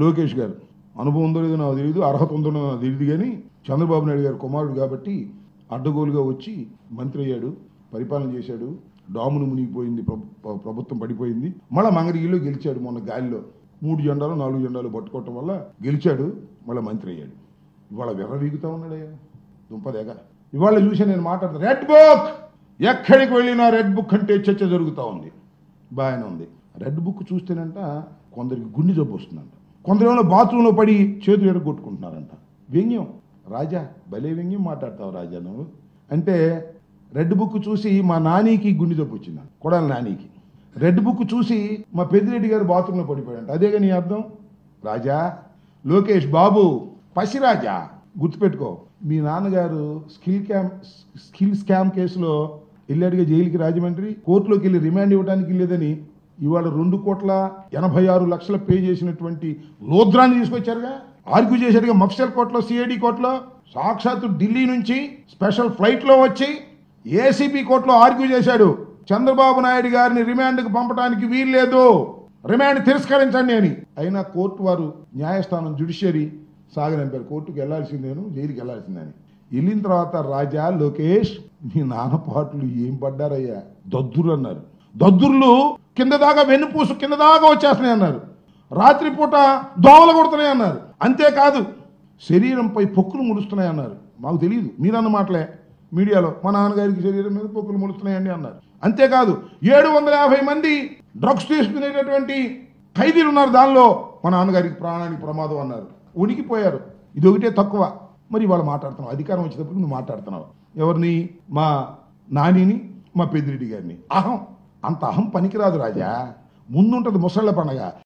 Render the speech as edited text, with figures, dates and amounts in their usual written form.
లోకేష్ గారు అనుభవం ఉందో లేదో నాకు తెలియదు, అర్హత ఉందో నాకు తెలియదు, కానీ చంద్రబాబు నాయుడు గారు కుమారుడు కాబట్టి అడ్డగోలుగా వచ్చి మంత్రి అయ్యాడు, పరిపాలన చేశాడు, డామును మునిగిపోయింది, ప్రభుత్వం పడిపోయింది, మళ్ళీ మంగళగిరిలో గెలిచాడు. మొన్న గాలిలో 3 జెండాలు 4 జెండాలు పట్టుకోవటం వల్ల గెలిచాడు, మళ్ళీ మంత్రి అయ్యాడు. ఇవాళ విర్రవీగుతా ఉన్నాడయ్యా దుంపదేగా. ఇవాళ చూసి నేను మాట్లాడతాను, రెడ్ బుక్ ఎక్కడికి వెళ్ళినా రెడ్ బుక్ అంటే చర్చ జరుగుతూ ఉంది, బాగానే ఉంది. రెడ్ బుక్ చూస్తేనంట కొందరికి గుండె జబ్బు వస్తుందంట, కొందరేమో బాత్రూంలో పడి చేతులు ఎడగొట్టుకుంటున్నారంట. వ్యంగ్యం రాజా, భలే వ్యంగ్యం మాట్లాడతావు రాజా నువ్వు. అంటే రెడ్ బుక్ చూసి మా నానికి గుండె జబ్బు వచ్చింది, కొడాలి నానికి. రెడ్ బుక్ చూసి మా పెద్దిరెడ్డి గారు బాత్రూంలో పడిపోయాడంట. అదేగా నీ అర్థం? రాజా, లోకేష్ బాబు, పసిరాజా, గుర్తుపెట్టుకో. మీ నాన్నగారు స్కిల్ స్కామ్ కేసులో వెళ్ళాడుగా జైలుకి, రాజమండ్రి కోర్టులోకి వెళ్ళి రిమాండ్ ఇవ్వడానికి లేదని ఇవాళ 2,86,00,000 పే చేసినటువంటి లోద్రాన్ని తీసుకొచ్చారుగా, ఆర్గ్యూ చేశారుగా మఫ్సల్ కోర్టులో, సిఐడి కోర్టులో. సాక్షాత్తు ఢిల్లీ నుంచి స్పెషల్ ఫ్లైట్లో వచ్చి ఏసీబీ కోర్టులో ఆర్గ్యూ చేశాడు, చంద్రబాబు నాయుడు గారిని రిమాండ్కి పంపడానికి వీల్లేదు, రిమాండ్ తిరస్కరించండి అని. అయినా కోర్టు వారు, న్యాయస్థానం, జ్యుడిషియరీ సాగనంపారు, కోర్టుకు వెళ్లాల్సిందేను, జైలుకి వెళ్లాల్సిందని. వెళ్ళిన తర్వాత రాజా, లోకేష్, మీ నాన్నపాట్లు ఏం పడ్డారయ్యా, దద్దురు అన్నారు. దద్దుర్లు కింద దాకా వెన్నుపూసు కింద దాకా వచ్చేస్తున్నాయి అన్నారు, రాత్రిపూట దోమలు కొడుతున్నాయి అన్నారు, అంతేకాదు శరీరంపై పొక్కులు ముడుస్తున్నాయి అన్నారు. మాకు తెలియదు, మీరన్న మాటలే మీడియాలో, మా నాన్నగారికి శరీరం మీద పొక్కులు ముడుస్తున్నాయండి అన్నారు. అంతేకాదు 750 మంది డ్రగ్స్ తీసుకునేటటువంటి ఖైదీలు ఉన్నారు, దానిలో మా నాన్నగారికి ప్రాణానికి ప్రమాదం అన్నారు. ఉనికిపోయారు. ఇది ఒకటే తక్కువ. మరి ఇవాళ మాట్లాడుతున్నావు, అధికారం వచ్చేటప్పుడు నువ్వు మాట్లాడుతున్నావు. ఎవరిని? మా నానిని, మా పెద్దిరెడ్డి గారిని. అహం, అంత అహం పనికిరాదు రాజా. ముందుంటది ముసళ్ళ పండగ.